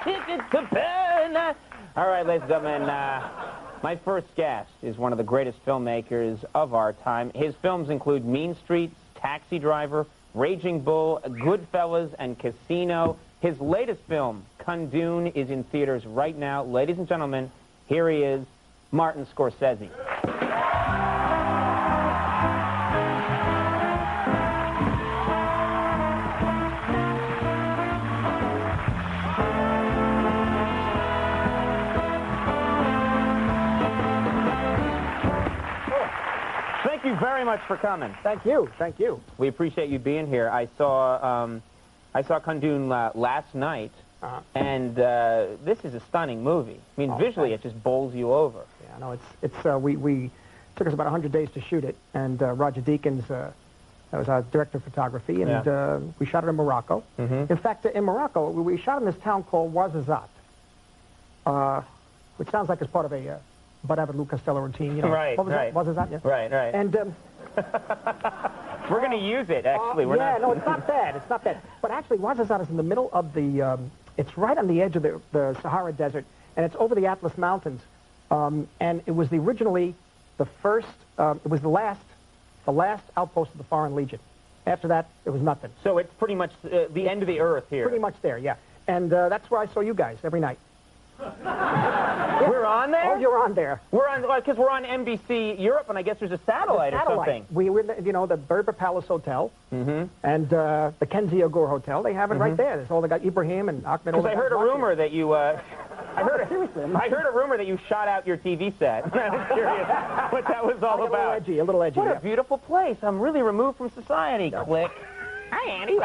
ticket to Paradise. All right, ladies and gentlemen, my first guest is one of the greatest filmmakers of our time. His films include Mean Streets, Taxi Driver, Raging Bull, Goodfellas, and Casino. His latest film, Kundun, is in theaters right now. Ladies and gentlemen, here he is, Martin Scorsese. Thank you very much for coming. Thank you. Thank you. We appreciate you being here. I saw Kundun last night, and this is a stunning movie. I mean, visually, it just bowls you over. Yeah, no, we took us about 100 days to shoot it, and Roger Deakins, that was our director of photography, and we shot it in Morocco. In fact, in Morocco, we shot in this town called Ouarzazate, which sounds like it's part of a Bud Abbott, Lou Costello routine, you know. Right, what was right. That? Ouarzazate, yeah. Right, right. And we're going to use it, actually. We're yeah, not... no, it's not bad. It's not bad. But actually, Ouarzazate is in the middle of the, it's right on the edge of the Sahara Desert, and it's over the Atlas Mountains. And it was originally the first, it was the last outpost of the Foreign Legion. After that, it was nothing. So it's pretty much the end of the earth here. Pretty much there, yeah. And that's where I saw you guys every night. We're on there? Oh, you're on there. We're on, because we're on NBC Europe, and I guess there's a satellite or something. We were, you know, the Berber Palace Hotel and the Kenzie Agour Hotel. They have it right there. That's all they got. Ibrahim and Ahmed. Because I heard a rumor that you. I heard a rumor that you shot out your TV set. I was curious what that was all about. A little edgy. What a beautiful place. I'm really removed from society. Click. Hi, Andy.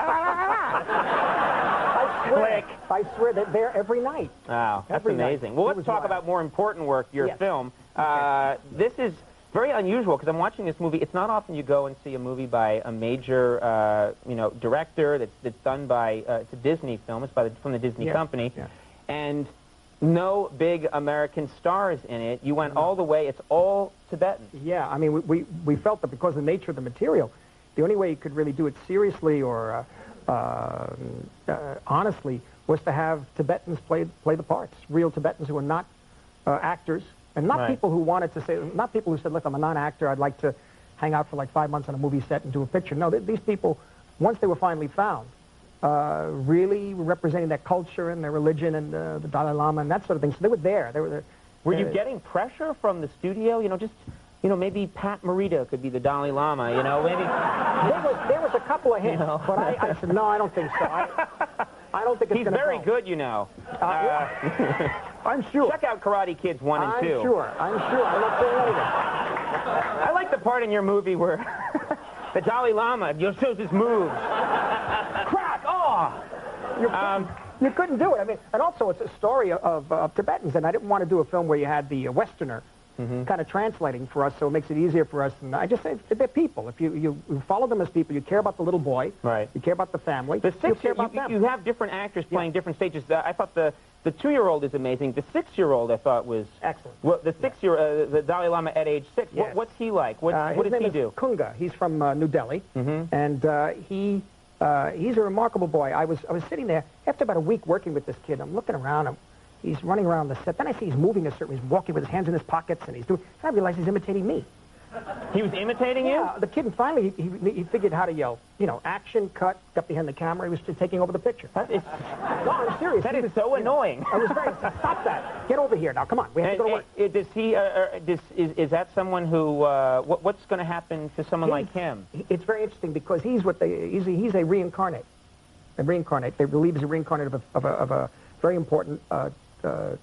I swear that they're every night. Wow, that's amazing. Well, let's talk about more important work, your film. This is very unusual because I'm watching this movie. It's not often you go and see a movie by a major, you know, director that's done by, it's a Disney film. It's from the Disney company. Yeah. And no big American stars in it. You went all the way. It's all Tibetan. Yeah, I mean, we felt that because of the nature of the material, the only way you could really do it seriously or honestly was to have Tibetans play the parts, real Tibetans who are not actors, and not people who wanted to say, not people who said, look, I'm a non-actor, I'd like to hang out for like 5 months on a movie set and do a picture. No, these people, once they were finally found, really were representing their culture and their religion and the Dalai Lama and that sort of thing. So they were there. They were there. Were you getting pressure from the studio? You know, just... You know, maybe Pat Morita could be the Dalai Lama, you know, maybe... There was a couple of hints, but I said, no, I don't think so. I don't think it's going to He's very good, you know. I'm sure. Check out Karate Kids 1 and 2. I'm sure. I'm not saying anything. I like the part in your movie where the Dalai Lama shows his moves. Crack! Oh! You couldn't do it. I mean, and also it's a story of Tibetans, and I didn't want to do a film where you had the Westerner kind of translating for us, so it makes it easier for us. And I just say they're people. If you follow them as people, you care about the little boy, you care about the family, you care about them. You have different actors playing different stages. I thought the 2-year-old is amazing. The 6-year-old I thought was excellent. Well, the 6-year-old, the Dalai Lama at age 6. Yes. What's he like? What does he do? Kunga. He's from New Delhi, and he's a remarkable boy. I was sitting there after about a week working with this kid. I'm looking around him. He's running around the set. Then I see he's moving a certain. He's walking with his hands in his pockets, and he's doing. And I realize he's imitating me. He was imitating you? Yeah. The kid, and finally, he figured how to yell. You know, action, cut, got behind the camera. He was just taking over the picture. No, I'm serious. That is so annoying. I was very. Stop that. Get over here now. Come on. We have to go to work. Does he? Is that someone who? What's going to happen to someone like him? It's very interesting because he's a reincarnate. A reincarnate. They believe he's a reincarnate of a very important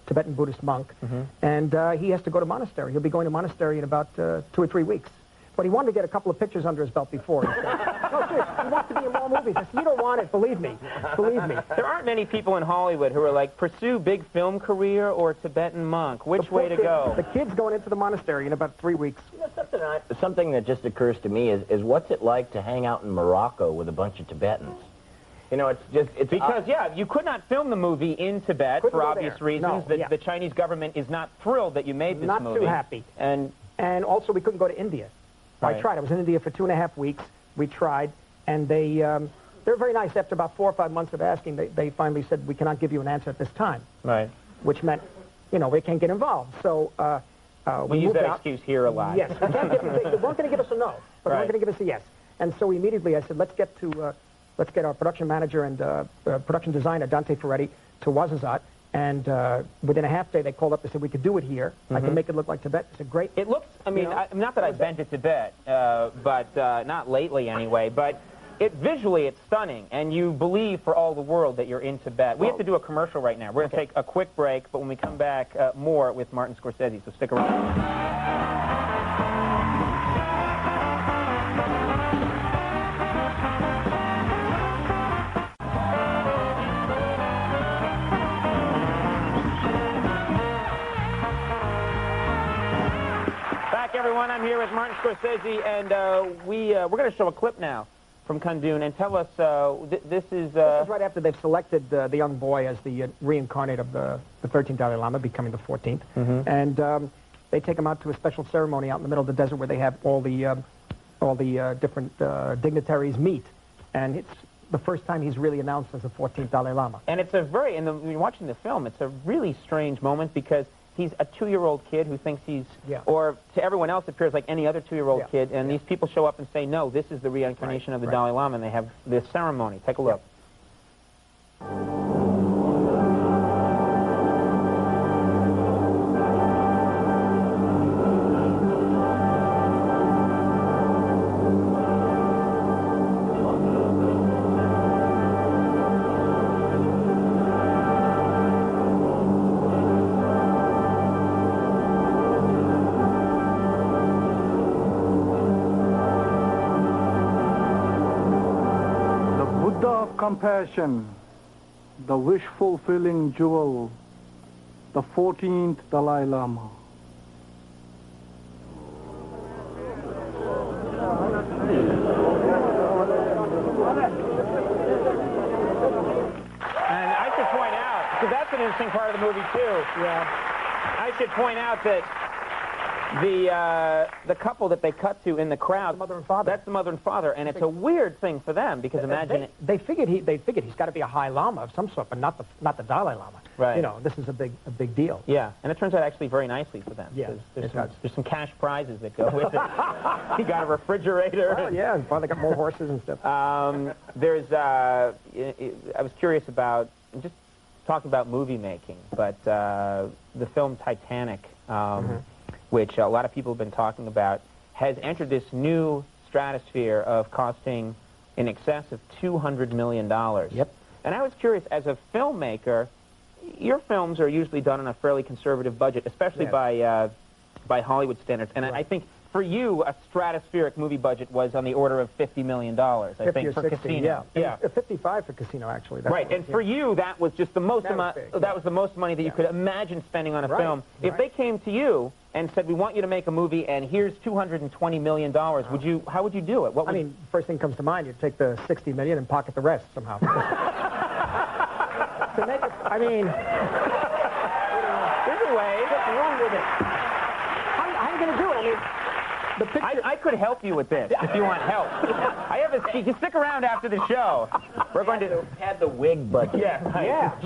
Tibetan Buddhist monk, and he has to go to monastery. He'll be going to monastery in about 2 or 3 weeks. But he wanted to get a couple of pictures under his belt before. He said, no, seriously, he wants to be in more movies. I said, you don't want it, believe me. Believe me. There aren't many people in Hollywood who are like, pursue big film career or Tibetan monk. Which way to go? The kid's going into the monastery in about 3 weeks. You know, something that just occurs to me is what's it like to hang out in Morocco with a bunch of Tibetans? You know, it's because, you could not film the movie in Tibet for obvious reasons. No, the Chinese government is not thrilled that you made this movie. Not too happy. And also, we couldn't go to India. I tried. I was in India for 2.5 weeks. We tried, and they They're very nice. After about 4 or 5 months of asking, they finally said, we cannot give you an answer at this time. Right. Which meant, you know, they can't get involved. So we use that excuse here a lot. Yes. We can't they weren't going to give us a no, but they weren't going to give us a yes. And so immediately I said, let's get our production manager and production designer, Dante Ferretti, to Ouazzazate. And within a half day, they called up and said, we could do it here. I can make it look like Tibet. I said, great. It looks, I mean, not that I've been to Tibet, but not lately anyway, but visually it's stunning, and you believe for all the world that you're in Tibet. We have to do a commercial right now. We're going to take a quick break, but when we come back, more with Martin Scorsese, so stick around. Everyone, I'm here with Martin Scorsese, and we're going to show a clip now from Kundun, and tell us, this is right after they've selected the young boy as the reincarnate of the 13th Dalai Lama, becoming the 14th, and they take him out to a special ceremony out in the middle of the desert where they have all the different dignitaries meet, and it's the first time he's really announced as the 14th Dalai Lama. And it's a very, when you're watching the film, it's a really strange moment because he's a 2-year-old kid who thinks he's, or to everyone else appears like any other 2-year-old kid, and these people show up and say, no, this is the reincarnation of the Dalai Lama, and they have this ceremony. Take a look. Compassion, the wish-fulfilling jewel, the 14th Dalai Lama. And I should point out, because that's an interesting part of the movie too. I should point out that the couple that they cut to in the crowd, the mother and father. That's the mother and father, and it's a weird thing for them because imagine they figured he's got to be a high lama of some sort, but not the Dalai Lama. Right. You know, this is a big deal. Yeah, and it turns out actually very nicely for them. Yeah, there's some cash prizes that go with it. He got a refrigerator. Oh yeah, and father got more horses and stuff. I was curious about just talking about movie making, but the film Titanic. Which a lot of people have been talking about, has entered this new stratosphere of costing in excess of $200 million. Yep. And I was curious, as a filmmaker, your films are usually done on a fairly conservative budget, especially by Hollywood standards. And I think for you, a stratospheric movie budget was on the order of $50 million, I think, for 60, Casino. Yeah. 55 for Casino, actually. Right, and for you, that was just the most amount. That was the most money that you could imagine spending on a film. If they came to you and said, we want you to make a movie, and here's $220 million, how would you do it? I mean, first thing comes to mind, you'd take the $60 million and pocket the rest somehow. To make it, I mean, there's a way. What's wrong with it? How are you going to do it? I mean, the picture... I could help you with this if you want help. I have a... You stick around after the show. We're going to... Had the wig budget.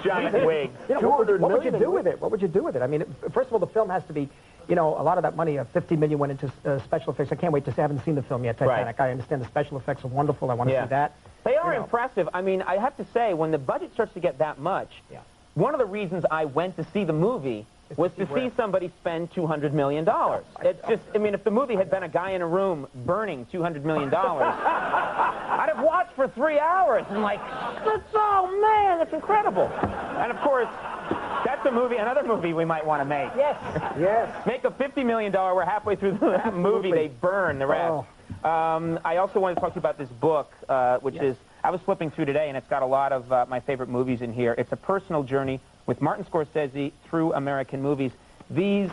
Giant wig. You know, what would you do with it? What would you do with it? I mean, first of all, the film has to be... You know, a lot of that money, $50 million went into special effects. I can't wait to say I haven't seen the film yet, Titanic. I understand the special effects are wonderful. I want to see that. They are impressive. I mean, I have to say, when the budget starts to get that much, one of the reasons I went to see the movie was to see somebody spend $200 million. It's just, I mean, if the movie had been a guy in a room burning $200 million, I'd have watched for 3 hours and like, oh man, that's incredible. And of course, that's a movie, another movie we might want to make. Yes. Make a $50 million, we're halfway through the movie, they burn the rest. I also wanted to talk to you about this book, which is, I was flipping through today, and it's got a lot of my favorite movies in here. It's a personal journey with Martin Scorsese through American movies. These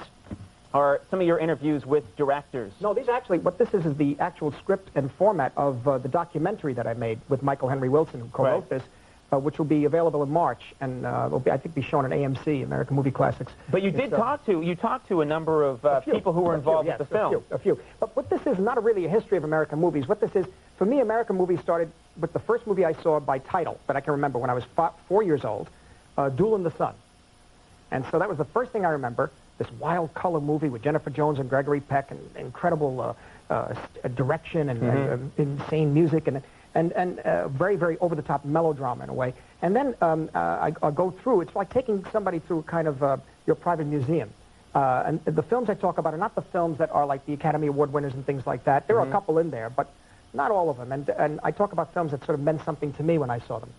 are some of your interviews with directors. No, these actually, what this is the actual script and format of the documentary that I made with Michael Henry Wilson, who co-wrote this, which will be available in March, and will be, I think, be shown on AMC, American Movie Classics. But you did talk to a number of people who were involved with the film. A few. But what this is not really a history of American movies. What this is, for me, American movies started with the first movie I saw by title that I can remember when I was 4 years old, Duel in the Sun. And so that was the first thing I remember, this wild color movie with Jennifer Jones and Gregory Peck and incredible direction and insane music and very, very over-the-top melodrama in a way. And then I go through, it's like taking somebody through kind of your private museum. And the films I talk about are not the films that are like the Academy Award winners and things like that. There are a couple in there, but not all of them. And I talk about films that sort of meant something to me when I saw them.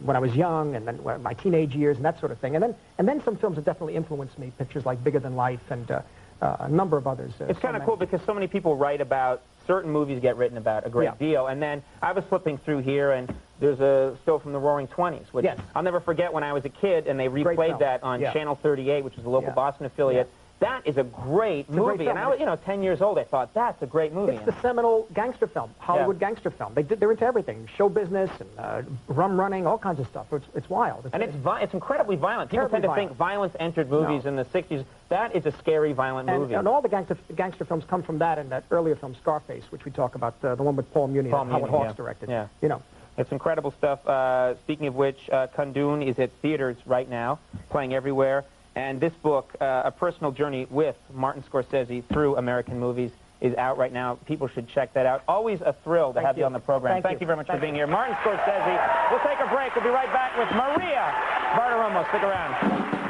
When I was young, and then my teenage years, and that sort of thing. And then some films that definitely influenced me, pictures like Bigger Than Life and a number of others. It's kind of cool because so many people write about certain movies get written about a great deal. And then I was flipping through here, and there's a still from the Roaring Twenties, which I'll never forget when I was a kid, and they replayed that on Channel 38, which is a local Boston affiliate. That is a great movie, and I was, 10 years old. I thought that's a great movie. It's the seminal gangster film, Hollywood gangster film. They're into everything: show business and rum running, all kinds of stuff. It's wild. It's incredibly violent. People tend to think violence entered movies in the '60s. That is a scary, violent movie. And all the gangster films come from that and that earlier film Scarface, which we talk about, the one with Paul Muni, Howard Hawks directed. Yeah. It's incredible stuff. Speaking of which, Kundun is at theaters right now, playing everywhere. And this book, A Personal Journey with Martin Scorsese Through American Movies, is out right now. People should check that out. Always a thrill to have you on the program. Thank you very much for being here. Martin Scorsese. We'll take a break. We'll be right back with Maria Bartiromo. Stick around.